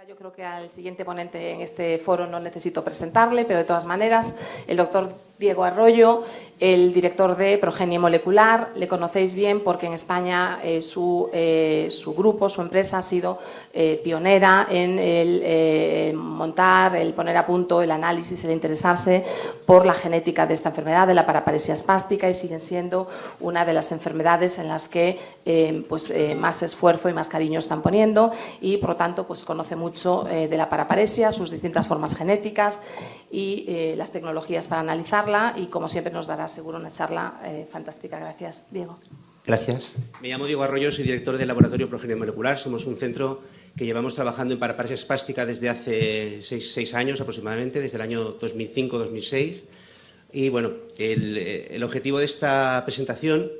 Yo creo que al siguiente ponente en este foro no necesito presentarle, pero de todas maneras, el doctor Diego Arroyo, el director de Progenie Molecular. Le conocéis bien porque en España su grupo, su empresa, ha sido pionera en el montar, el poner a punto el análisis, el interesarse por la genética de esta enfermedad, de la paraparesia espástica, y siguen siendo una de las enfermedades en las que más esfuerzo y más cariño están poniendo, y por lo tanto pues conoce mucho de la paraparesia, sus distintas formas genéticas y las tecnologías para analizarla, y como siempre nos dará seguro una charla fantástica. Gracias, Diego. Gracias. Me llamo Diego Arroyo, soy director del laboratorio Progenie Molecular. Somos un centro que llevamos trabajando en paraparesia espástica desde hace seis años aproximadamente, desde el año 2005-2006. Y bueno, el objetivo de esta presentación,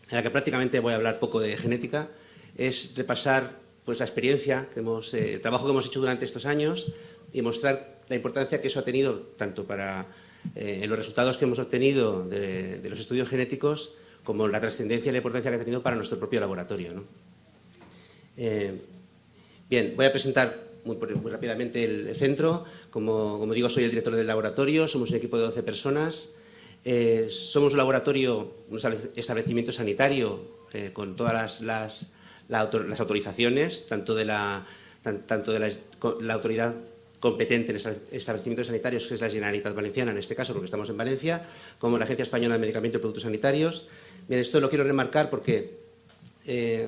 en la que prácticamente voy a hablar poco de genética, es repasar pues la experiencia, el trabajo que hemos hecho durante estos años y mostrar la importancia que eso ha tenido tanto para los resultados que hemos obtenido de los estudios genéticos, como la trascendencia y la importancia que ha tenido para nuestro propio laboratorio, ¿no? Bien, voy a presentar muy rápidamente el centro. Como digo, soy el director del laboratorio, somos un equipo de 12 personas. Somos un laboratorio, un establecimiento sanitario con todas las autorizaciones, tanto de la autoridad competente en establecimientos sanitarios, que es la Generalitat Valenciana, en este caso, porque estamos en Valencia, como la Agencia Española de Medicamentos y Productos Sanitarios. Bien, esto lo quiero remarcar porque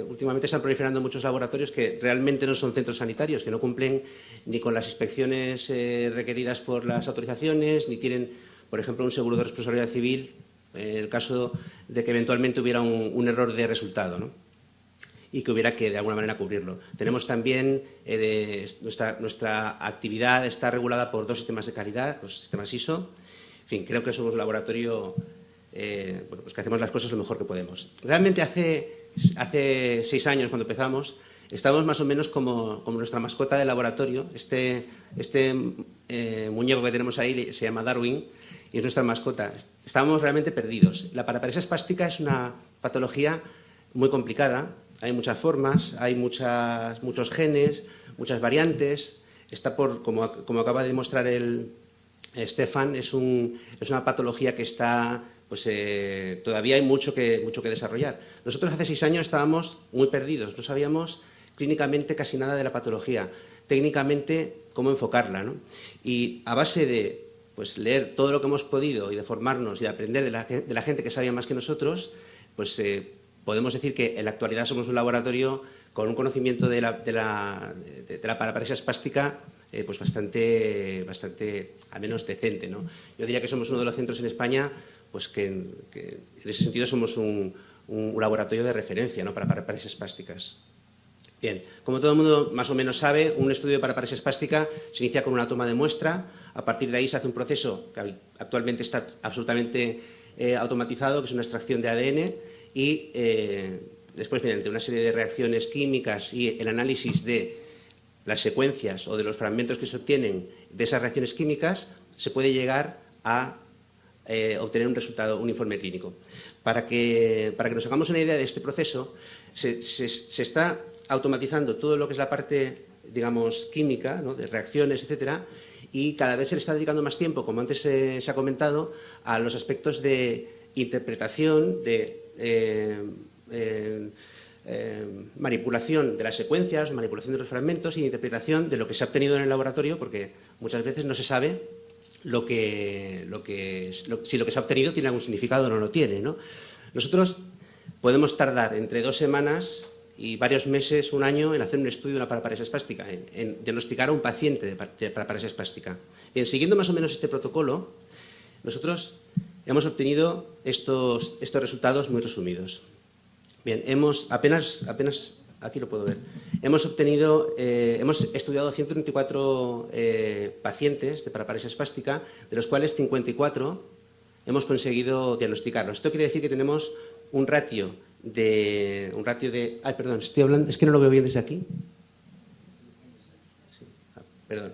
últimamente están proliferando muchos laboratorios que realmente no son centros sanitarios, que no cumplen ni con las inspecciones requeridas por las autorizaciones, ni tienen, por ejemplo, un seguro de responsabilidad civil en el caso de que eventualmente hubiera un error de resultado, ¿no? Y que hubiera que, de alguna manera, cubrirlo. Tenemos también, nuestra actividad está regulada por 2 sistemas de calidad, 2 sistemas ISO. En fin, creo que somos un laboratorio pues que hacemos las cosas lo mejor que podemos. Realmente hace 6 años, cuando empezamos, estábamos más o menos como nuestra mascota de laboratorio. Este muñeco que tenemos ahí se llama Darwin y es nuestra mascota. Estábamos realmente perdidos. La paraparesia espástica es una patología muy complicada. Hay muchas formas, hay muchos genes, muchas variantes. Está como acaba de demostrar Stefan, es una patología que está, todavía hay mucho que desarrollar. Nosotros hace 6 años estábamos muy perdidos, no sabíamos clínicamente casi nada de la patología, técnicamente cómo enfocarla, ¿no? Y a base de leer todo lo que hemos podido y de formarnos y de aprender de la gente que sabía más que nosotros, podemos decir que en la actualidad somos un laboratorio con un conocimiento de la paraparesia espástica bastante al menos decente, ¿no? Yo diría que somos uno de los centros en España que en ese sentido somos un laboratorio de referencia, ¿no?, para paraparesias espásticas. Bien, como todo el mundo más o menos sabe, un estudio de paraparesia espástica se inicia con una toma de muestra. A partir de ahí se hace un proceso que actualmente está absolutamente automatizado, que es una extracción de ADN, y después, mediante una serie de reacciones químicas y el análisis de las secuencias o de los fragmentos que se obtienen de esas reacciones químicas, se puede llegar a obtener un resultado, un informe clínico. Para que nos hagamos una idea de este proceso, se está automatizando todo lo que es la parte, digamos, química, ¿no?, de reacciones, etcétera, y cada vez se le está dedicando más tiempo, como antes se ha comentado, a los aspectos de interpretación, de manipulación de las secuencias, manipulación de los fragmentos y interpretación de lo que se ha obtenido en el laboratorio, porque muchas veces no se sabe si lo que se ha obtenido tiene algún significado o no lo tiene, ¿no? Nosotros podemos tardar entre 2 semanas y varios meses, un año, en hacer un estudio de una paraparesia espástica, en diagnosticar a un paciente de paraparesia espástica. Bien, siguiendo más o menos este protocolo, nosotros hemos obtenido estos resultados muy resumidos. Bien, apenas aquí lo puedo ver. Hemos estudiado 134 pacientes de paraparesia espástica, de los cuales 54 hemos conseguido diagnosticarlos. Esto quiere decir que tenemos un ratio de... Ay, perdón, estoy hablando... Es que no lo veo bien desde aquí. Sí, perdón.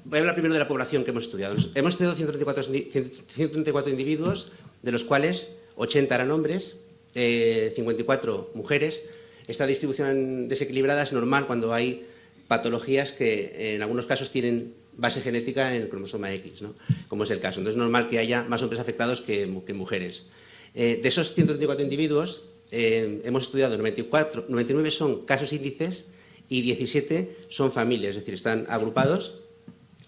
Voy a hablar primero de la población que hemos estudiado. Hemos estudiado 134 individuos, de los cuales 80 eran hombres, 54 mujeres. Esta distribución desequilibrada es normal cuando hay patologías que en algunos casos tienen base genética en el cromosoma X, ¿no? Como es el caso. Entonces es normal que haya más hombres afectados que mujeres. De esos 134 individuos, hemos estudiado 99 son casos índices y 17 son familias, es decir, están agrupados,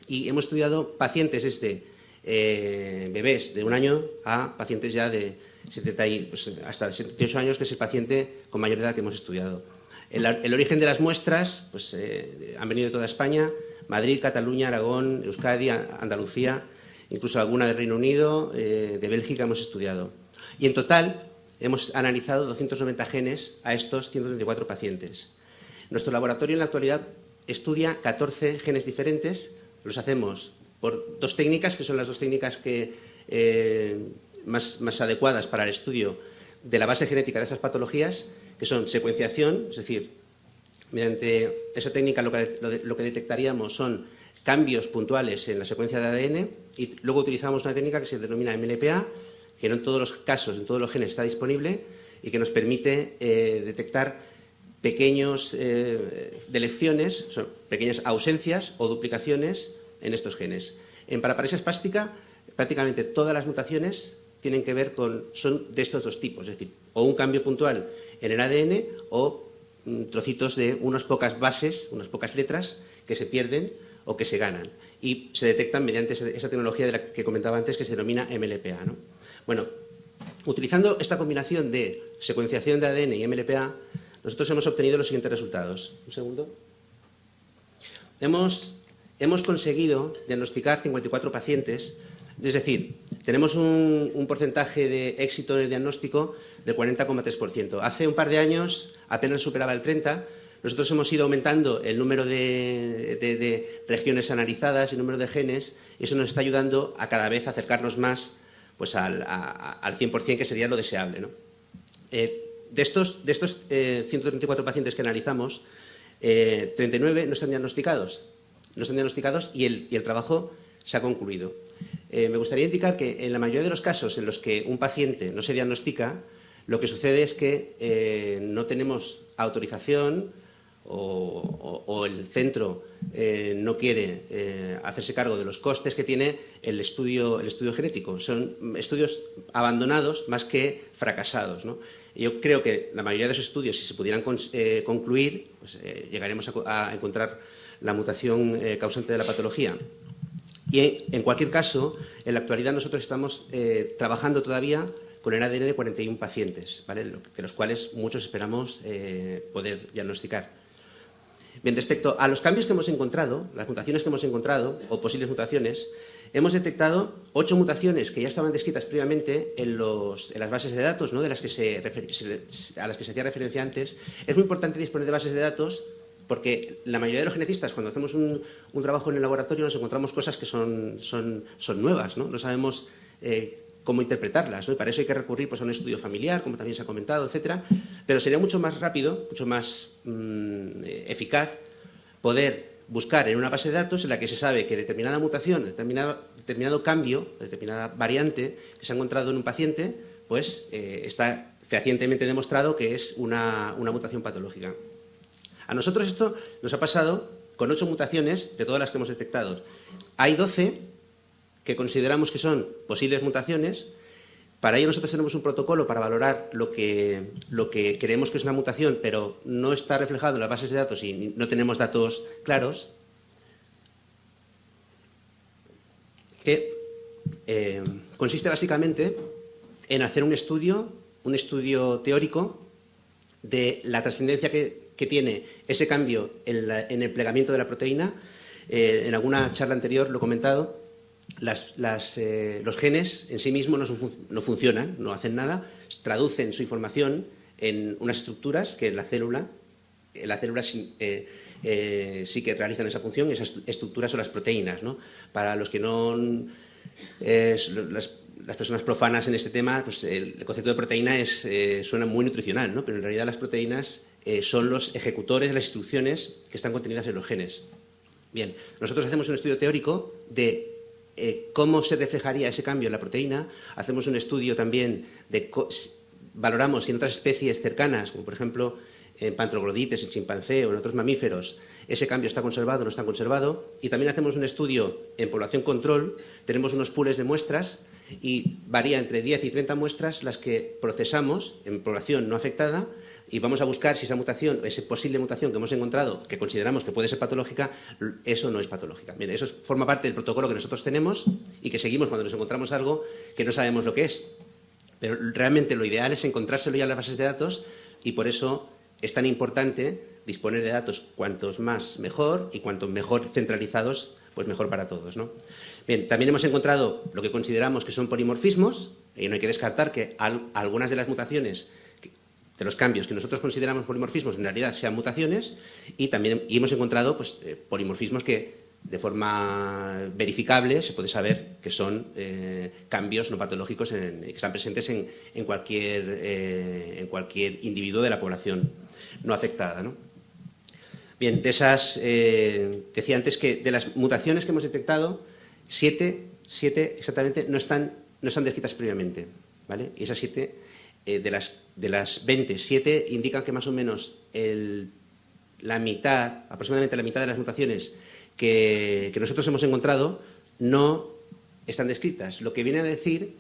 y hemos estudiado pacientes desde bebés de 1 año a pacientes ya de hasta 78 años, que es el paciente con mayor edad que hemos estudiado. El origen de las muestras pues, han venido de toda España: Madrid, Cataluña, Aragón, Euskadi, Andalucía, incluso alguna del Reino Unido, de Bélgica hemos estudiado. Y en total hemos analizado 290 genes a estos 134 pacientes. Nuestro laboratorio en la actualidad estudia 14 genes diferentes. Los hacemos por 2 técnicas, que son las 2 técnicas que, más adecuadas para el estudio de la base genética de esas patologías, que son secuenciación, es decir, mediante esa técnica lo que detectaríamos son cambios puntuales en la secuencia de ADN, y luego utilizamos una técnica que se denomina MLPA, que no en todos los casos, en todos los genes está disponible, y que nos permite detectar pequeños deleciones, son pequeñas ausencias o duplicaciones en estos genes. En paraparesia espástica, prácticamente todas las mutaciones tienen que ver son de estos 2 tipos, es decir, o un cambio puntual en el ADN o trocitos de unas pocas bases, unas pocas letras que se pierden o que se ganan, y se detectan mediante esa tecnología de la que comentaba antes, que se denomina MLPA, ¿no? Bueno, utilizando esta combinación de secuenciación de ADN y MLPA, nosotros hemos obtenido los siguientes resultados. Un segundo. Hemos conseguido diagnosticar 54 pacientes, es decir, tenemos un porcentaje de éxito en el diagnóstico del 40,3%. Hace un par de años apenas superaba el 30%. Nosotros hemos ido aumentando el número de regiones analizadas y el número de genes, y eso nos está ayudando a cada vez acercarnos más pues, al 100%, que sería lo deseable, ¿no? De estos 134 pacientes que analizamos, 39 no están diagnosticados. Y el trabajo se ha concluido. Me gustaría indicar que en la mayoría de los casos en los que un paciente no se diagnostica, lo que sucede es que no tenemos autorización o el centro no quiere hacerse cargo de los costes que tiene el estudio genético. Son estudios abandonados más que fracasados, ¿no? Yo creo que la mayoría de esos estudios, si se pudieran concluir, pues, llegaremos a encontrar la mutación causante de la patología. Y, en cualquier caso, en la actualidad nosotros estamos trabajando todavía con el ADN de 41 pacientes, ¿vale? De los cuales muchos esperamos poder diagnosticar. Bien, respecto a los cambios que hemos encontrado, las mutaciones que hemos encontrado, o posibles mutaciones, hemos detectado 8 mutaciones que ya estaban descritas previamente en las bases de datos, ¿no? a las que se hacía referencia antes. Es muy importante disponer de bases de datos, porque la mayoría de los genetistas, cuando hacemos un trabajo en el laboratorio, nos encontramos cosas que son nuevas, ¿no? No sabemos cómo interpretarlas, ¿no? Y para eso hay que recurrir pues, a un estudio familiar, como también se ha comentado, etcétera. Pero sería mucho más rápido, mucho más eficaz poder buscar en una base de datos en la que se sabe que determinada mutación, determinado cambio, determinada variante que se ha encontrado en un paciente, pues está fehacientemente demostrado que es una mutación patológica. A nosotros esto nos ha pasado con 8 mutaciones de todas las que hemos detectado. Hay 12 que consideramos que son posibles mutaciones. Para ello nosotros tenemos un protocolo para valorar lo que creemos que es una mutación, pero no está reflejado en las bases de datos y no tenemos datos claros, que consiste básicamente en hacer un estudio teórico de la trascendencia que tiene ese cambio en el plegamiento de la proteína. En alguna charla anterior lo he comentado. Los genes en sí mismos no funcionan, no hacen nada, traducen su información en unas estructuras que en la célula sí que realizan esa función, y esas estructuras son las proteínas, ¿no? Para los que no... las personas profanas en este tema, pues el concepto de proteína suena muy nutricional, ¿no? Pero en realidad las proteínas son los ejecutores de las instrucciones que están contenidas en los genes. Bien, nosotros hacemos un estudio teórico de cómo se reflejaría ese cambio en la proteína. Hacemos un estudio también valoramos si en otras especies cercanas, como por ejemplo en pantroglodites, en chimpancé o en otros mamíferos, ese cambio está conservado o no está conservado. Y también hacemos un estudio en población control, tenemos unos pools de muestras y varía entre 10 y 30 muestras las que procesamos en población no afectada y vamos a buscar si esa mutación, esa posible mutación que hemos encontrado, que consideramos que puede ser patológica, eso no es patológica. Bien, eso forma parte del protocolo que nosotros tenemos y que seguimos cuando nos encontramos algo que no sabemos lo que es. Pero realmente lo ideal es encontrárselo ya en las bases de datos y por eso es tan importante disponer de datos cuantos más mejor y cuanto mejor centralizados, pues mejor para todos, ¿no? Bien, también hemos encontrado lo que consideramos que son polimorfismos y no hay que descartar que algunas de las mutaciones, de los cambios que nosotros consideramos polimorfismos, en realidad sean mutaciones y también hemos encontrado pues, polimorfismos que de forma verificable se puede saber que son cambios no patológicos que están presentes en cualquier individuo de la población no afectada, ¿no? Bien, de esas, decía antes que de las mutaciones que hemos detectado, 7 exactamente no están descritas previamente, ¿vale? Y esas 7, de las 20, 7 indican que más o menos la mitad, aproximadamente la mitad de las mutaciones que nosotros hemos encontrado no están descritas. Lo que viene a decir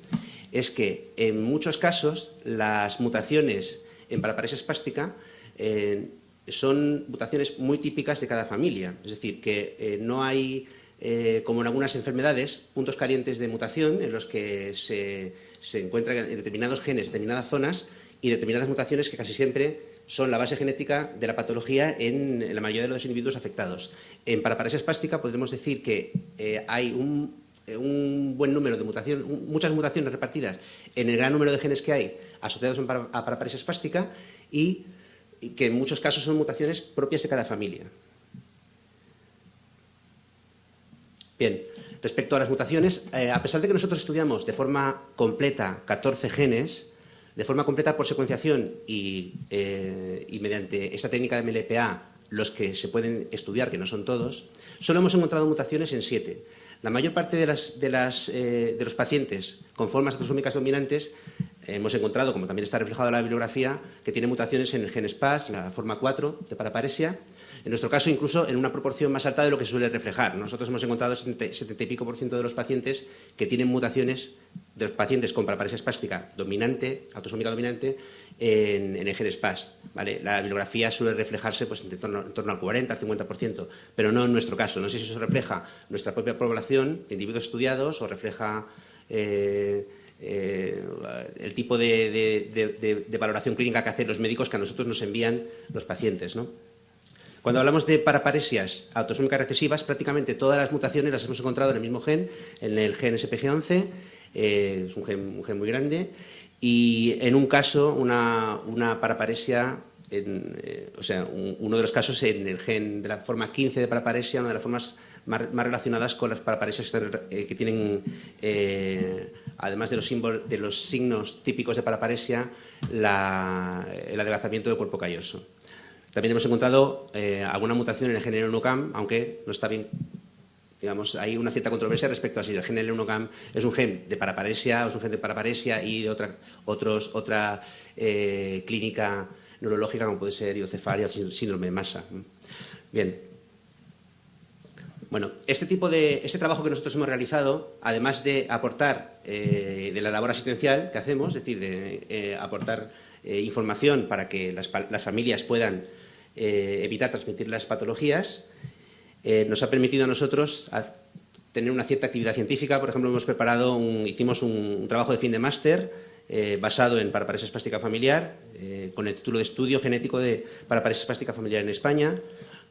es que en muchos casos las mutaciones en paraparesia espástica son mutaciones muy típicas de cada familia. Es decir, que no hay, como en algunas enfermedades, puntos calientes de mutación en los que se encuentran en determinados genes, determinadas zonas y determinadas mutaciones que casi siempre son la base genética de la patología en la mayoría de los individuos afectados. En paraparesia espástica podremos decir que hay un buen número de mutaciones, muchas mutaciones repartidas en el gran número de genes que hay asociados a paraparesia espástica y que en muchos casos son mutaciones propias de cada familia. Bien, respecto a las mutaciones, a pesar de que nosotros estudiamos de forma completa 14 genes, de forma completa por secuenciación y mediante esa técnica de MLPA, los que se pueden estudiar, que no son todos, solo hemos encontrado mutaciones en 7. La mayor parte de los pacientes con formas autosómicas dominantes hemos encontrado, como también está reflejado en la bibliografía, que tiene mutaciones en el gen SPAS, la forma 4 de paraparesia. En nuestro caso, incluso en una proporción más alta de lo que se suele reflejar. Nosotros hemos encontrado 70 y pico % de los pacientes que tienen mutaciones, de los pacientes con paraparesia espástica dominante, autosómica dominante, en el gen SPAS, ¿vale? La bibliografía suele reflejarse pues, en torno al 40, al 50%, pero no en nuestro caso. No sé si eso refleja nuestra propia población de individuos estudiados o refleja el tipo de valoración clínica que hacen los médicos que a nosotros nos envían los pacientes, ¿no? Cuando hablamos de paraparesias autosómicas recesivas, prácticamente todas las mutaciones las hemos encontrado en el mismo gen, en el gen SPG11, es un gen muy grande, y en un caso, una paraparesia, uno de los casos en el gen de la forma 15 de paraparesia, una de las formas más relacionadas con las paraparesias que tienen, además de los signos típicos de paraparesia, el adelgazamiento del cuerpo calloso. También hemos encontrado alguna mutación en el gen LUNOCAM, aunque no está bien, digamos, hay una cierta controversia respecto a si el gen LUNOCAM es un gen de paraparesia o es un gen de paraparesia y de otra clínica neurológica como puede ser hidrocefalia o síndrome de masa. Bien. Bueno, este trabajo que nosotros hemos realizado, además de aportar de la labor asistencial que hacemos, es decir, de aportar información para que las familias puedan evitar transmitir las patologías, nos ha permitido a nosotros tener una cierta actividad científica. Por ejemplo, hicimos un trabajo de fin de máster basado en paraparesia espástica familiar, con el título de Estudio Genético de Paraparesia Espástica Familiar en España.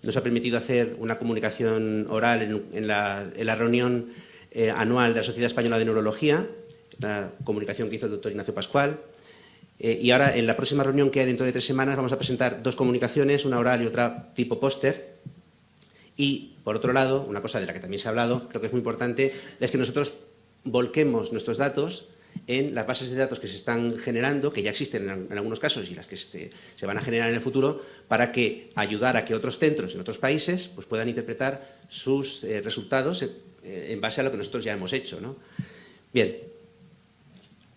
Nos ha permitido hacer una comunicación oral en la reunión anual de la Sociedad Española de Neurología, la comunicación que hizo el doctor Ignacio Pascual. Y ahora, en la próxima reunión que hay dentro de 3 semanas, vamos a presentar 2 comunicaciones, una oral y otra tipo póster. Y, por otro lado, una cosa de la que también se ha hablado, creo que es muy importante, es que nosotros volquemos nuestros datos en las bases de datos que se están generando, que ya existen en algunos casos y las que se van a generar en el futuro, para ayudar a que otros centros en otros países pues, puedan interpretar sus resultados en base a lo que nosotros ya hemos hecho, ¿no? Bien.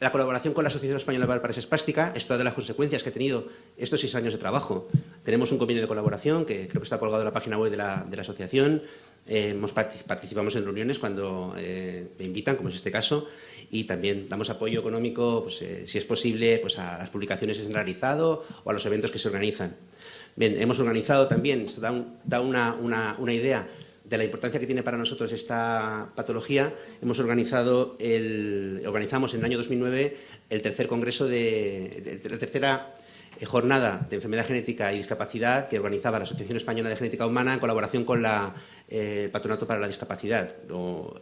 La colaboración con la Asociación Española de Paraparesia Espástica es toda de las consecuencias que ha tenido estos 6 años de trabajo. Tenemos un convenio de colaboración que creo que está colgado en la página web de la asociación. Participamos en reuniones cuando me invitan, como es este caso, y también damos apoyo económico, pues, si es posible, pues a las publicaciones que se han realizado o a los eventos que se organizan. Bien, hemos organizado también, esto da una idea de la importancia que tiene para nosotros esta patología. Organizamos en el año 2009 el tercer congreso la tercera jornada de enfermedad genética y discapacidad que organizaba la Asociación Española de Genética Humana en colaboración con el Patronato para la Discapacidad.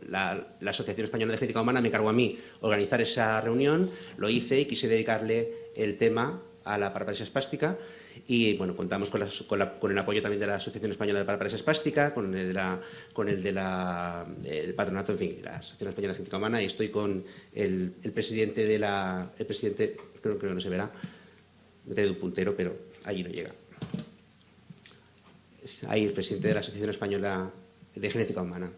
La Asociación Española de Genética Humana me encargó a mí organizar esa reunión, lo hice y quise dedicarle el tema a la paraparesia espástica. Y bueno, contamos con el apoyo también de la Asociación Española de Paraparesia Espástica, con el Patronato, en fin, la Asociación Española de Genética Humana, y estoy con el presidente creo que no se verá, me trae un puntero, pero allí no llega. Ahí el presidente de la Asociación Española de Genética Humana.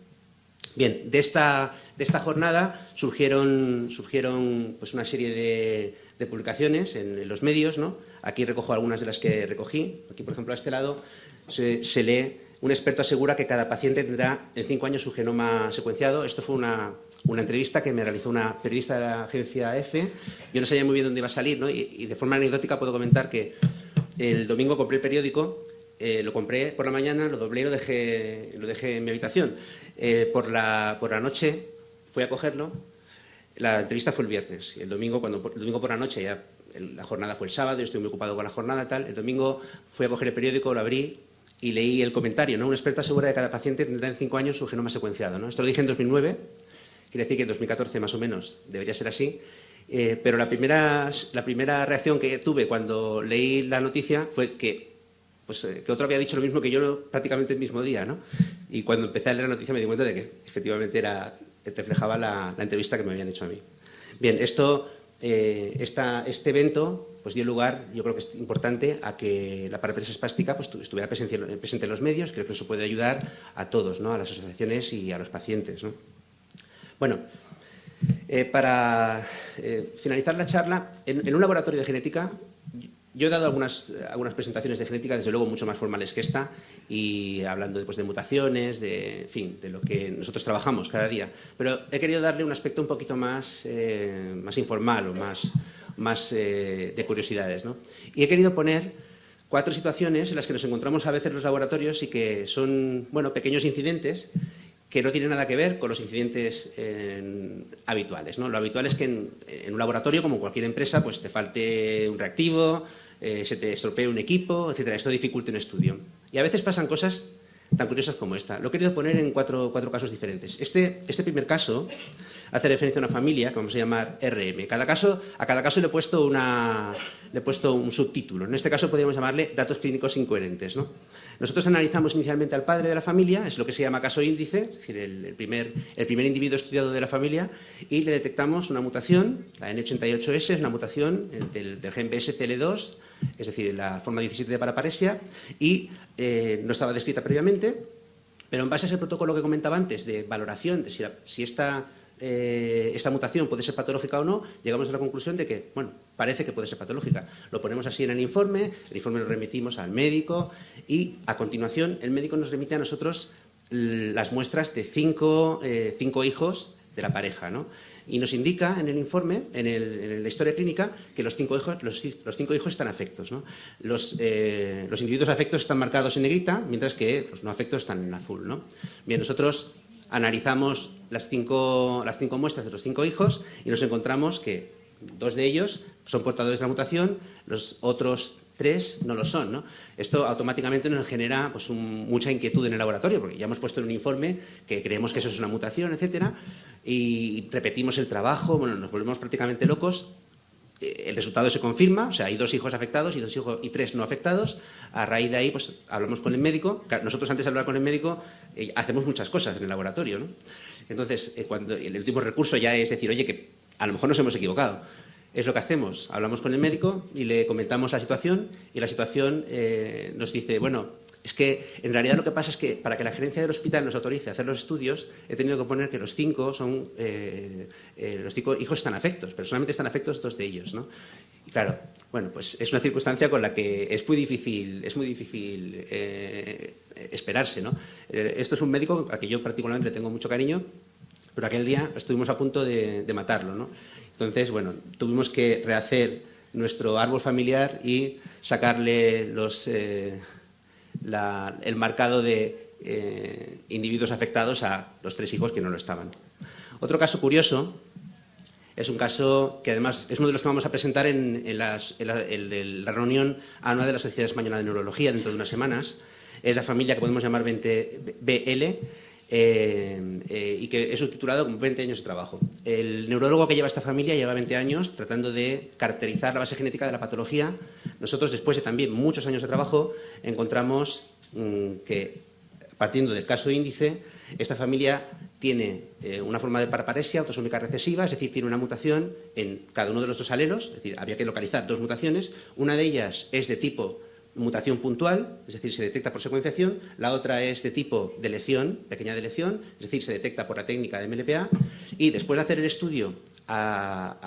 Bien, de esta jornada surgieron pues una serie de publicaciones en los medios, ¿no? Aquí recojo algunas de las que recogí. Aquí, por ejemplo, a este lado se lee: un experto asegura que cada paciente tendrá en 5 años su genoma secuenciado. Esto fue una entrevista que me realizó una periodista de la agencia EFE. Yo no sabía muy bien dónde iba a salir, ¿no? Y de forma anecdótica puedo comentar que el domingo compré el periódico, lo compré por la mañana, lo doblé y lo dejé en mi habitación. Por la noche fui a cogerlo. La entrevista fue el viernes. Y el domingo por la noche, ya la jornada fue el sábado, yo estoy muy ocupado con la jornada, tal. El domingo fui a coger el periódico, lo abrí y leí el comentario, ¿no? Un experto asegura que cada paciente tendrá en 5 años su genoma secuenciado, ¿no? Esto lo dije en 2009, quiere decir que en 2014 más o menos debería ser así. Pero la primera reacción que tuve cuando leí la noticia fue que otro había dicho lo mismo que yo prácticamente el mismo día, ¿no? Y cuando empecé a leer la noticia me di cuenta de que efectivamente reflejaba la entrevista que me habían hecho a mí. Bien, este evento pues dio lugar, yo creo que es importante, a que la paraparesia espástica pues, estuviera presente en los medios. Creo que eso puede ayudar a todos, ¿no? A las asociaciones y a los pacientes, ¿no? Bueno, para finalizar la charla, en un laboratorio de genética, yo he dado algunas presentaciones de genética, desde luego mucho más formales que esta, y hablando después de mutaciones, de lo que nosotros trabajamos cada día. Pero he querido darle un aspecto un poquito más informal o más de curiosidades, ¿no? Y he querido poner 4 situaciones en las que nos encontramos a veces en los laboratorios y que son, bueno, pequeños incidentes que no tienen nada que ver con los incidentes habituales, ¿no? Lo habitual es que en un laboratorio, como en cualquier empresa, pues te falte un reactivo, se te estropee un equipo, etcétera. Esto dificulte un estudio. Y a veces pasan cosas tan curiosas como esta. Lo he querido poner en cuatro casos diferentes. Este primer caso hace referencia a una familia que vamos a llamar RM. A cada caso le he puesto un subtítulo. En este caso podríamos llamarle datos clínicos incoherentes, ¿no? Nosotros analizamos inicialmente al padre de la familia, es lo que se llama caso índice, es decir, el primer individuo estudiado de la familia, y le detectamos una mutación, la N88S, es una mutación del gen BSCL2, es decir, la forma 17 de paraparesia, y no estaba descrita previamente, pero en base a ese protocolo que comentaba antes de valoración de si esta mutación puede ser patológica o no, llegamos a la conclusión de que, bueno, parece que puede ser patológica. Lo ponemos así en el informe lo remitimos al médico y, a continuación, el médico nos remite a nosotros las muestras de 5 hijos de la pareja, ¿no? Y nos indica en el informe, en la historia clínica, que los 5 hijos están afectos, ¿no? Los individuos afectos están marcados en negrita, mientras que los no afectos están en azul, ¿no? Bien, nosotros analizamos las 5 muestras de los 5 hijos y nos encontramos que 2 de ellos son portadores de la mutación, los otros 3 no lo son, ¿no? Esto automáticamente nos genera pues, mucha inquietud en el laboratorio, porque ya hemos puesto en un informe que creemos que eso es una mutación, etcétera, y repetimos el trabajo, bueno, nos volvemos prácticamente locos. El resultado se confirma, o sea, hay 2 hijos afectados y 3 no afectados. A raíz de ahí, pues hablamos con el médico. Claro, nosotros antes de hablar con el médico hacemos muchas cosas en el laboratorio, ¿no? Entonces, cuando el último recurso ya es decir, oye, que a lo mejor nos hemos equivocado. es lo que hacemos. Hablamos con el médico y le comentamos la situación y la situación nos dice, bueno, es que en realidad lo que pasa es que para que la gerencia del hospital nos autorice a hacer los estudios he tenido que poner que los 5 hijos están afectos, pero solamente están afectos 2 de ellos, ¿no? Y claro, bueno, pues es una circunstancia con la que es muy difícil esperarse, ¿no? Esto es un médico al que yo particularmente le tengo mucho cariño, pero aquel día estuvimos a punto de matarlo, ¿no? Entonces, bueno, tuvimos que rehacer nuestro árbol familiar y sacarle el marcado de individuos afectados a los 3 hijos que no lo estaban. Otro caso curioso es un caso que además es uno de los que vamos a presentar en la reunión anual de la Sociedad Española de Neurología dentro de unas semanas. Es la familia que podemos llamar BL, y que es subtitulado como 20 años de trabajo. El neurólogo que lleva esta familia lleva 20 años tratando de caracterizar la base genética de la patología. Nosotros, después de también muchos años de trabajo, encontramos que, partiendo del caso índice, esta familia tiene una forma de paraparesia autosómica recesiva, es decir, tiene una mutación en cada uno de los 2 alelos, es decir, había que localizar 2 mutaciones. Una de ellas es de tipo mutación puntual, es decir, se detecta por secuenciación. La otra es de tipo deleción, pequeña deleción, es decir, se detecta por la técnica de MLPA. Y después de hacer el estudio al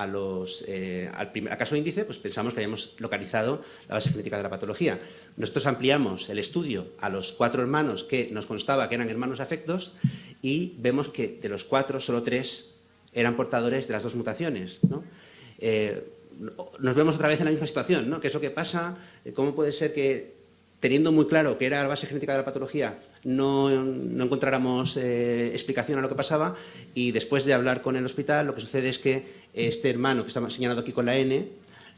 caso índice, pues pensamos que habíamos localizado la base genética de la patología. Nosotros ampliamos el estudio a los 4 hermanos que nos constaba que eran hermanos afectos y vemos que de los 4, solo 3 eran portadores de las 2 mutaciones, ¿no? Nos vemos otra vez en la misma situación, ¿no? ¿Qué es lo que pasa? ¿Cómo puede ser que, teniendo muy claro que era la base genética de la patología, no encontráramos explicación a lo que pasaba? Y después de hablar con el hospital, lo que sucede es que este hermano que está señalado aquí con la N,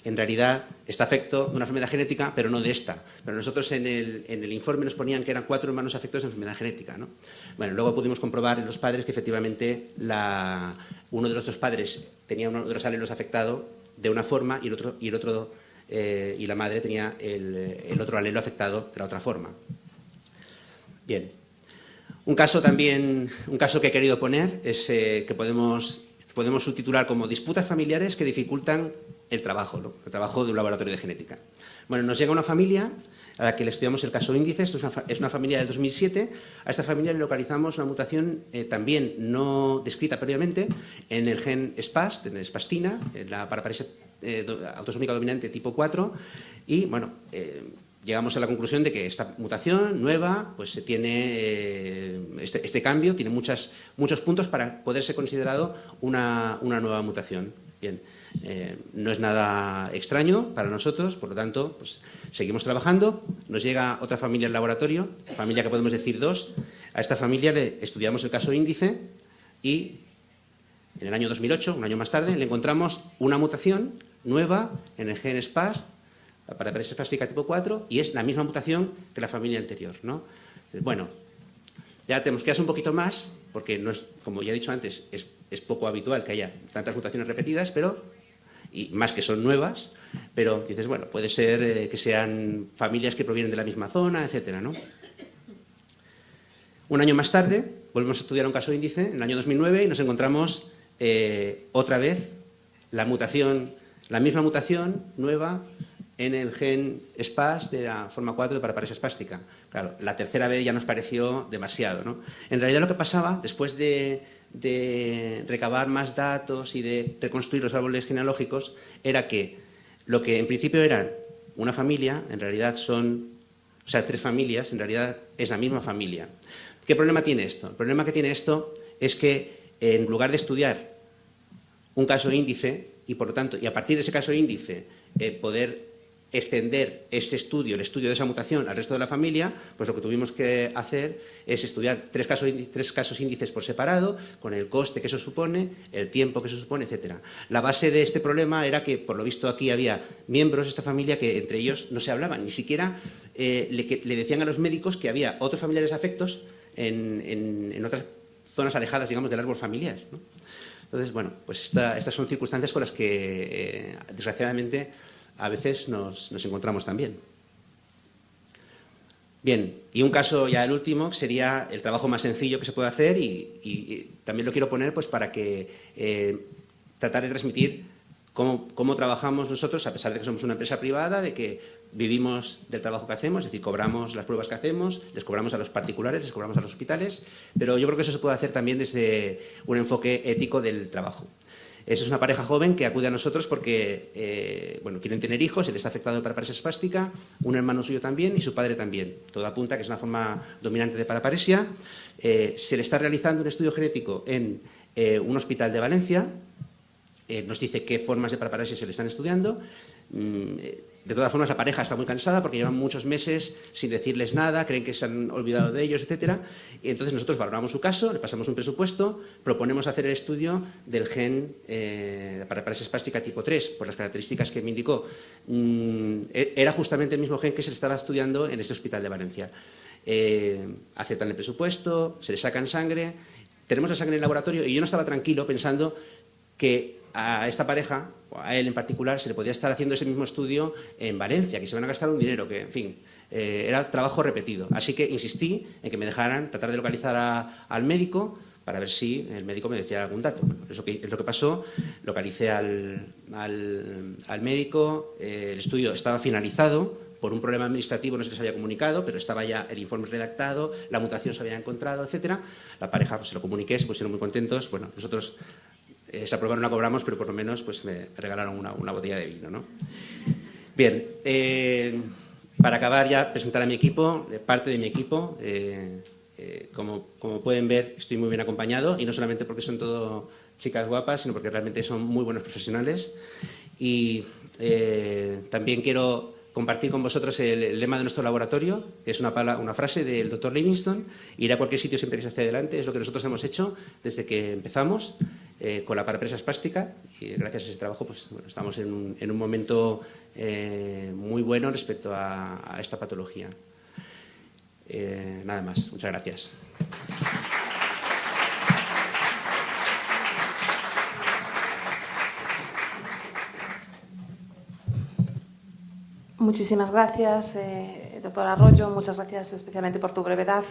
en realidad está afecto de una enfermedad genética, pero no de esta. Pero nosotros en el informe nos ponían que eran 4 hermanos afectos de enfermedad genética, ¿no? Bueno, luego pudimos comprobar en los padres que efectivamente uno de los 2 padres tenía uno de los alelos afectado de una forma y la madre tenía el otro alelo afectado de la otra forma. Bien. Un caso que he querido poner es que podemos subtitular como disputas familiares que dificultan el trabajo, ¿no? El trabajo de un laboratorio de genética. Bueno, nos llega una familia a la que le estudiamos el caso índice. Esto es una familia del 2007. A esta familia le localizamos una mutación también no descrita previamente en el gen SPAS, en espastina, en la paraparesia autosómica dominante tipo 4. Y, bueno, llegamos a la conclusión de que esta mutación nueva, pues tiene este cambio, tiene muchos puntos para poder ser considerado una nueva mutación. Bien. No es nada extraño para nosotros, por lo tanto, pues seguimos trabajando. Nos llega otra familia al laboratorio, familia que podemos decir 2. A esta familia le estudiamos el caso índice y en el año 2008, un año más tarde, le encontramos una mutación nueva en el gen SPAS, la paraparesia espástica tipo 4, y es la misma mutación que la familia anterior, ¿no? Bueno, ya tenemos que hacer un poquito más, porque no es, como ya he dicho antes, es poco habitual que haya tantas mutaciones repetidas, y más que son nuevas, pero dices, bueno, puede ser que sean familias que provienen de la misma zona, etcétera, ¿no? Un año más tarde, volvemos a estudiar un caso índice, en el año 2009, y nos encontramos otra vez la misma mutación nueva en el gen SPAS de la forma 4 de paraparesia espástica. Claro, la tercera vez ya nos pareció demasiado, ¿no? En realidad lo que pasaba, después de recabar más datos y de reconstruir los árboles genealógicos, era que lo que en principio eran una familia, en realidad son, 3 familias, en realidad es la misma familia. ¿Qué problema tiene esto? El problema que tiene esto es que en lugar de estudiar un caso índice y, por lo tanto, y a partir de ese caso índice poder extender ese estudio, el estudio de esa mutación al resto de la familia, pues lo que tuvimos que hacer es estudiar 3 casos índices por separado, con el coste que eso supone, el tiempo que eso supone, etcétera. La base de este problema era que, por lo visto, aquí había miembros de esta familia que entre ellos no se hablaban, ni siquiera le decían a los médicos que había otros familiares afectos en otras zonas alejadas, digamos, del árbol familiar, ¿no? Entonces, bueno, pues estas son circunstancias con las que, desgraciadamente, a veces nos encontramos también. Bien, y un caso ya el último, sería el trabajo más sencillo que se puede hacer y también lo quiero poner pues para que tratar de transmitir cómo trabajamos nosotros, a pesar de que somos una empresa privada, de que vivimos del trabajo que hacemos, es decir, cobramos las pruebas que hacemos, les cobramos a los particulares, les cobramos a los hospitales, pero yo creo que eso se puede hacer también desde un enfoque ético del trabajo. Esa es una pareja joven que acude a nosotros porque quieren tener hijos, él está afectado de paraparesia espástica, un hermano suyo también y su padre también. Todo apunta que es una forma dominante de paraparesia. Se le está realizando un estudio genético en un hospital de Valencia. Nos dice qué formas de paraparesia se le están estudiando. De todas formas, la pareja está muy cansada porque llevan muchos meses sin decirles nada, creen que se han olvidado de ellos, etcétera. Y entonces nosotros valoramos su caso, le pasamos un presupuesto, proponemos hacer el estudio del gen de paraparesia espástica tipo 3, por las características que me indicó. Era justamente el mismo gen que se le estaba estudiando en este hospital de Valencia. Aceptan el presupuesto, se le sacan sangre, tenemos la sangre en el laboratorio y yo no estaba tranquilo pensando que a esta pareja, o a él en particular, se le podía estar haciendo ese mismo estudio en Valencia, que se van a gastar un dinero, que, en fin, era trabajo repetido. Así que insistí en que me dejaran tratar de localizar al médico para ver si el médico me decía algún dato. Bueno, es lo que pasó. Localicé al médico, el estudio estaba finalizado. Por un problema administrativo no se les había comunicado, pero estaba ya el informe redactado, la mutación se había encontrado, etcétera. La pareja, pues, se lo comuniqué, se pusieron muy contentos. Bueno, nosotros esa prueba no la cobramos, pero por lo menos pues me regalaron una botella de vino, ¿no? Bien, para acabar ya, presentar a mi equipo, parte de mi equipo. Como pueden ver, estoy muy bien acompañado, y no solamente porque son todo chicas guapas, sino porque realmente son muy buenos profesionales. Y también quiero compartir con vosotros el lema de nuestro laboratorio, que es una frase del doctor Livingstone: ir a cualquier sitio siempre que se hacia adelante. Es lo que nosotros hemos hecho desde que empezamos con la paraparesia espástica, y gracias a ese trabajo pues, estamos en un momento muy bueno respecto a esta patología. Nada más. Muchas gracias. Muchísimas gracias, doctor Arroyo. Muchas gracias especialmente por tu brevedad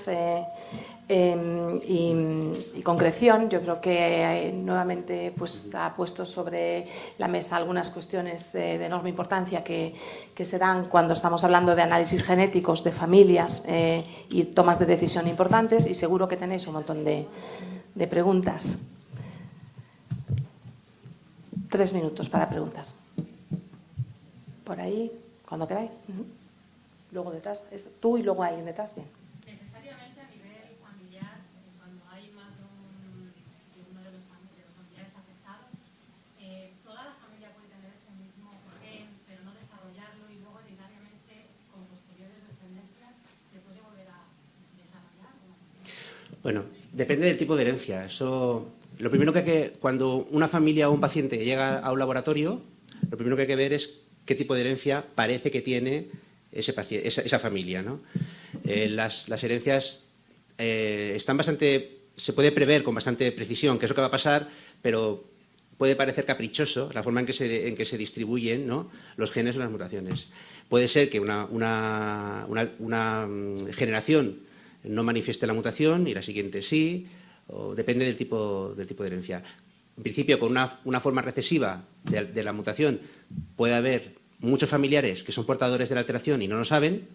y concreción. Yo creo que nuevamente pues, ha puesto sobre la mesa algunas cuestiones de enorme importancia que se dan cuando estamos hablando de análisis genéticos de familias y tomas de decisión importantes, y seguro que tenéis un montón de preguntas. 3 minutos para preguntas. Por ahí. Cuando queráis. Luego detrás, tú y luego alguien detrás. Bien. Necesariamente a nivel familiar, cuando hay más de uno de los familiares afectados, toda la familia puede tener ese mismo gen, pero no desarrollarlo, y luego hereditariamente, con posteriores descendencias, se puede volver a desarrollar. Bueno, depende del tipo de herencia. Eso, lo primero cuando una familia o un paciente llega a un laboratorio, lo primero que hay que ver es qué tipo de herencia parece que tiene esa familia, ¿no? Las herencias están se puede prever con bastante precisión qué es lo que va a pasar, pero puede parecer caprichoso la forma en que se distribuyen, ¿no?, los genes o las mutaciones. Puede ser que una generación no manifieste la mutación y la siguiente sí, o depende del tipo de herencia. En principio, con una forma recesiva de la mutación puede haber muchos familiares que son portadores de la alteración y no lo saben.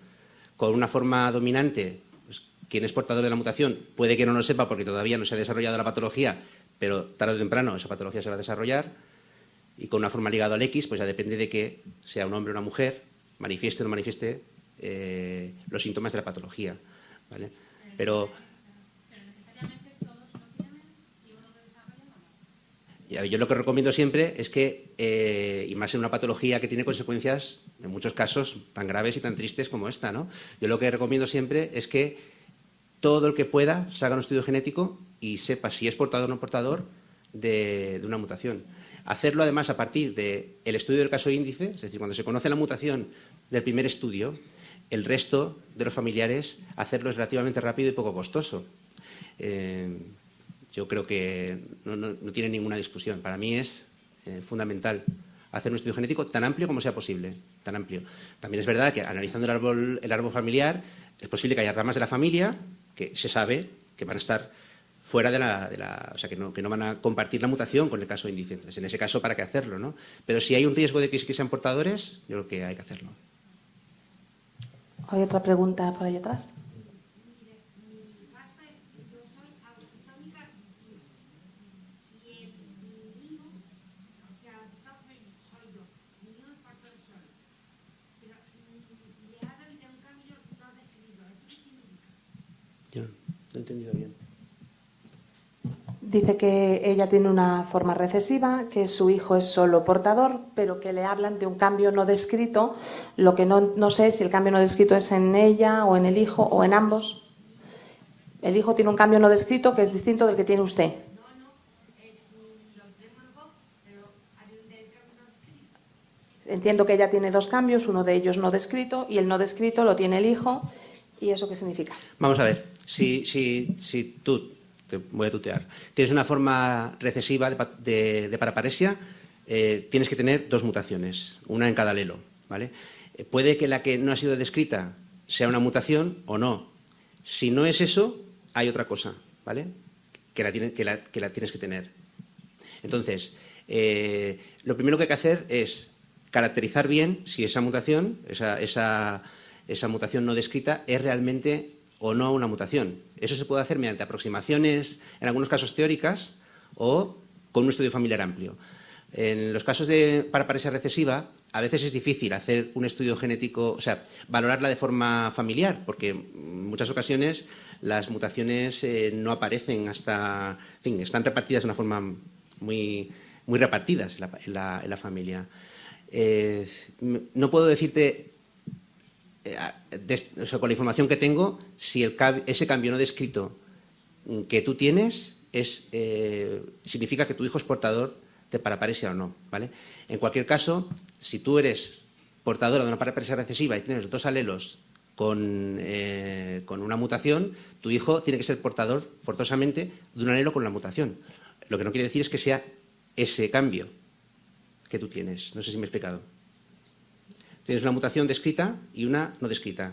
Con una forma dominante, pues, quien es portador de la mutación puede que no lo sepa porque todavía no se ha desarrollado la patología, pero tarde o temprano esa patología se va a desarrollar. Y con una forma ligada al X, pues ya depende de que sea un hombre o una mujer, manifieste o no manifieste los síntomas de la patología, ¿vale? Pero necesariamente todos lo tienen y uno lo desarrolla, ¿no? Yo lo que recomiendo siempre es que, y más en una patología que tiene consecuencias, en muchos casos, tan graves y tan tristes como esta, ¿no? Yo lo que recomiendo siempre es que todo el que pueda se haga un estudio genético y sepa si es portador o no portador de una mutación. Hacerlo, además, a partir del estudio del caso índice, es decir, cuando se conoce la mutación del primer estudio, el resto de los familiares, hacerlo es relativamente rápido y poco costoso. Yo creo que no tiene ninguna discusión. Para mí es fundamental hacer un estudio genético tan amplio como sea posible, tan amplio. También es verdad que, analizando el árbol familiar, es posible que haya ramas de la familia que se sabe que van a estar fuera o sea, que no van a compartir la mutación con el caso de índice. Entonces, en ese caso, ¿para qué hacerlo, no? Pero si hay un riesgo de que sean portadores, yo creo que hay que hacerlo. ¿Hay otra pregunta por ahí atrás? Yo no he entendido bien. Dice que ella tiene una forma recesiva, que su hijo es solo portador, pero que le hablan de un cambio no descrito. Lo que no sé si el cambio no descrito es en ella o en el hijo o en ambos. El hijo tiene un cambio no descrito que es distinto del que tiene usted. Entiendo que ella tiene dos cambios, uno de ellos no descrito y el no descrito lo tiene el hijo. ¿Y eso qué significa? Vamos a ver, si tú, te voy a tutear, tienes una forma recesiva de paraparesia, tienes que tener dos mutaciones, una en cada alelo, ¿vale? Puede que la que no ha sido descrita sea una mutación o no. Si no es eso, hay otra cosa, ¿vale? Que la tienes que tener. Entonces, lo primero que hay que hacer es caracterizar bien si esa mutación, esa mutación no descrita es realmente o no una mutación. Eso se puede hacer mediante aproximaciones, en algunos casos teóricas, o con un estudio familiar amplio. En los casos de paraparesia recesiva, a veces es difícil hacer un estudio genético, o sea, valorarla de forma familiar, porque en muchas ocasiones las mutaciones no aparecen hasta, en fin, están repartidas de una forma muy repartidas en la familia. No puedo decirte, o sea, con la información que tengo, si ese cambio no descrito que tú tienes significa que tu hijo es portador de paraparesia o no, ¿vale? En cualquier caso, si tú eres portadora de una paraparesia recesiva y tienes dos alelos con una mutación, tu hijo tiene que ser portador forzosamente de un alelo con la mutación. Lo que no quiere decir es que sea ese cambio que tú tienes. No sé si me he explicado. Tienes una mutación descrita y una no descrita,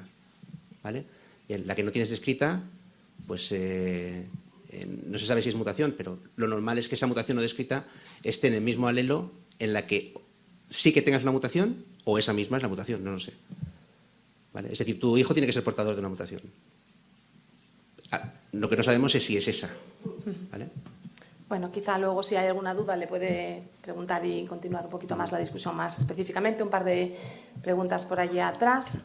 ¿vale? Bien, la que no tienes descrita, pues no se sabe si es mutación, pero lo normal es que esa mutación no descrita esté en el mismo alelo en la que sí que tengas una mutación o esa misma es la mutación, no lo sé. ¿Vale? Es decir, tu hijo tiene que ser portador de una mutación. Lo que no sabemos es si es esa, ¿vale? Bueno, quizá luego si hay alguna duda le puede preguntar y continuar un poquito más la discusión más específicamente. Un par de preguntas por allí atrás.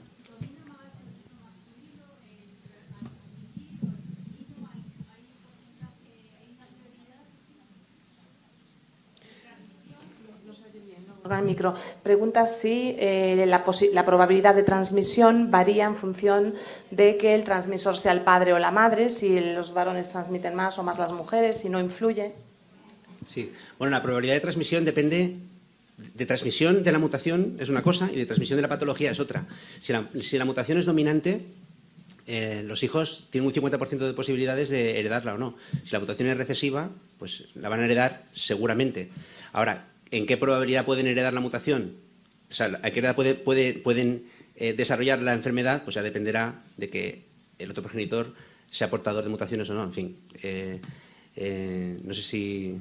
El micro. Pregunta si la probabilidad de transmisión varía en función de que el transmisor sea el padre o la madre, si los varones transmiten más o más las mujeres, si no influye. Sí. Bueno, la probabilidad de transmisión depende de transmisión de la mutación es una cosa y de transmisión de la patología es otra. Si la mutación es dominante, los hijos tienen un 50% de posibilidades de heredarla o no. Si la mutación es recesiva, pues la van a heredar seguramente. Ahora, ¿en qué probabilidad pueden heredar la mutación? O sea, ¿a qué edad pueden desarrollar la enfermedad? Pues ya dependerá de que el otro progenitor sea portador de mutaciones o no. En fin, no sé si...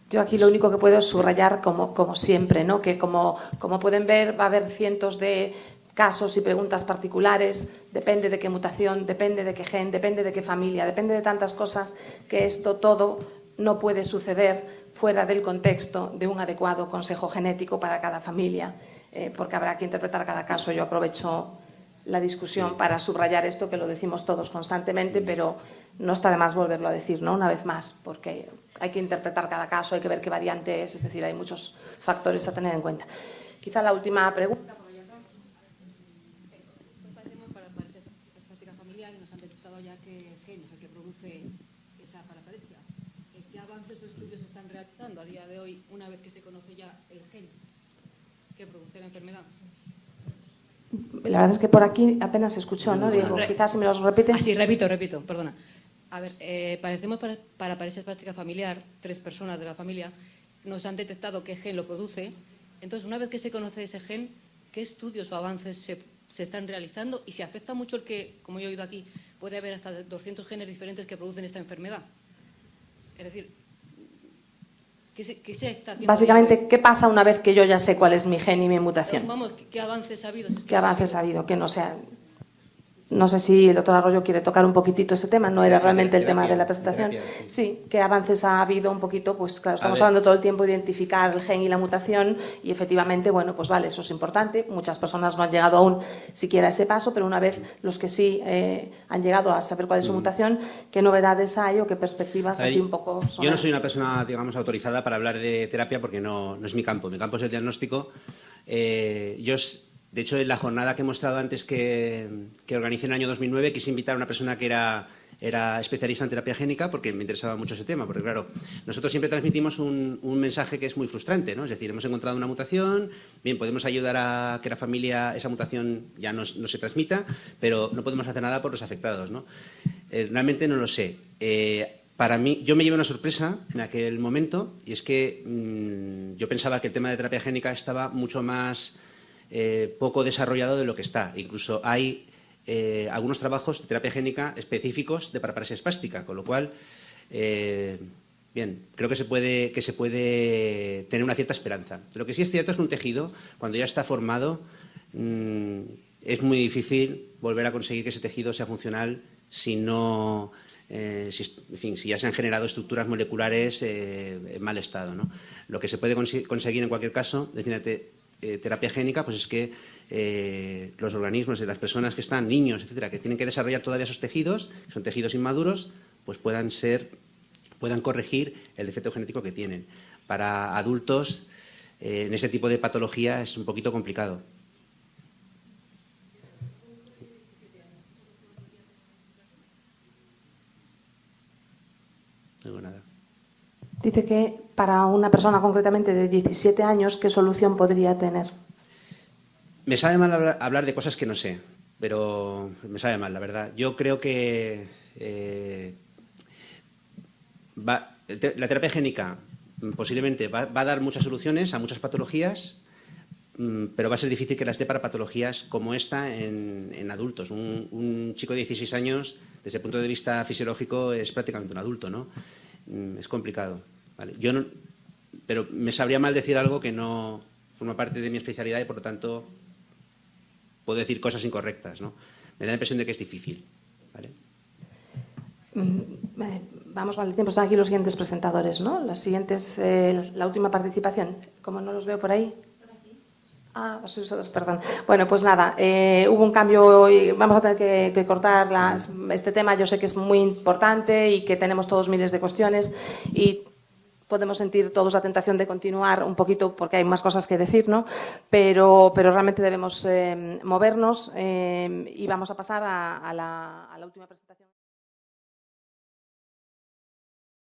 Yo aquí lo único que puedo subrayar, como siempre, ¿no? Que como pueden ver, va a haber cientos de casos y preguntas particulares, depende de qué mutación, depende de qué gen, depende de qué familia, depende de tantas cosas, que esto todo no puede suceder fuera del contexto de un adecuado consejo genético para cada familia, porque habrá que interpretar cada caso. Yo aprovecho la discusión para subrayar esto, que lo decimos todos constantemente, pero no está de más volverlo a decir, ¿no? Una vez más, porque hay que interpretar cada caso, hay que ver qué variante es decir, hay muchos factores a tener en cuenta. Quizá la última pregunta. Para paraparesia espástica familiar, y nos han detectado ya que el gen es el que produce esa paraparesia. ¿Qué avances o estudios se están realizando a día de hoy, una vez que se conoce ya el gen que produce la enfermedad? La verdad es que por aquí apenas se escuchó, ¿no, Diego? Quizás si me los repiten. Sí, repito, perdona. A ver, parecemos para paraparesia espástica familiar, 3 personas de la familia nos han detectado qué gen lo produce. Entonces, una vez que se conoce ese gen, ¿qué estudios o avances se están realizando? Y si afecta mucho el que, como yo he oído aquí, puede haber hasta 200 genes diferentes que producen esta enfermedad. Es decir, ¿qué se está haciendo? Básicamente, ¿qué pasa una vez que yo ya sé cuál es mi gen y mi mutación? Vamos, ¿qué avances ha habido? ¿Qué avances ha habido? Que no sea... No sé si el doctor Arroyo quiere tocar un poquitito ese tema, no era realmente el tema de la presentación. Sí, qué avances ha habido un poquito, pues claro, estamos hablando todo el tiempo de identificar el gen y la mutación y efectivamente, bueno, pues vale, eso es importante. Muchas personas no han llegado aún siquiera a ese paso, pero una vez los que sí han llegado a saber cuál es su mutación, ¿qué novedades hay o qué perspectivas así un poco son? Yo no soy una persona, digamos, autorizada para hablar de terapia porque no es mi campo. Mi campo es el diagnóstico. De hecho, en la jornada que he mostrado antes que organicé en el año 2009, quise invitar a una persona que era especialista en terapia génica porque me interesaba mucho ese tema. Porque, claro, nosotros siempre transmitimos un mensaje que es muy frustrante, ¿no? Es decir, hemos encontrado una mutación, bien, podemos ayudar a que la familia, esa mutación ya no se transmita, pero no podemos hacer nada por los afectados, ¿no? Realmente no lo sé. Para mí, yo me llevé una sorpresa en aquel momento y es que yo pensaba que el tema de terapia génica estaba mucho más... poco desarrollado de lo que está. Incluso hay algunos trabajos de terapia génica específicos de paraparesia espástica, con lo cual, bien, creo que se puede tener una cierta esperanza. Lo que sí es cierto es que un tejido, cuando ya está formado, es muy difícil volver a conseguir que ese tejido sea funcional si no... si ya se han generado estructuras moleculares en mal estado, ¿no? Lo que se puede conseguir en cualquier caso, definitivamente, terapia génica, pues es que los organismos de las personas que están, niños, etcétera, que tienen que desarrollar todavía esos tejidos, que son tejidos inmaduros, pues puedan corregir el defecto genético que tienen. Para adultos, en ese tipo de patología es un poquito complicado. No digo nada. Dice que para una persona concretamente de 17 años, ¿qué solución podría tener? Me sabe mal hablar de cosas que no sé, pero me sabe mal, la verdad. Yo creo que la terapia génica posiblemente va a dar muchas soluciones a muchas patologías, pero va a ser difícil que las dé para patologías como esta en adultos. Un chico de 16 años, desde el punto de vista fisiológico, es prácticamente un adulto, ¿no? Es complicado, ¿vale? Pero me sabría mal decir algo que no forma parte de mi especialidad y, por lo tanto, puedo decir cosas incorrectas, ¿no? Me da la impresión de que es difícil, ¿vale? Vamos mal de tiempo. Están aquí los siguientes presentadores, ¿no? Las siguientes, la última participación. ¿Cómo no los veo por ahí? Ah, perdón. Bueno, pues nada, hubo un cambio y vamos a tener que cortar este tema. Yo sé que es muy importante y que tenemos todos miles de cuestiones y podemos sentir todos la tentación de continuar un poquito porque hay más cosas que decir, ¿no? Pero realmente debemos movernos y vamos a pasar a la última presentación.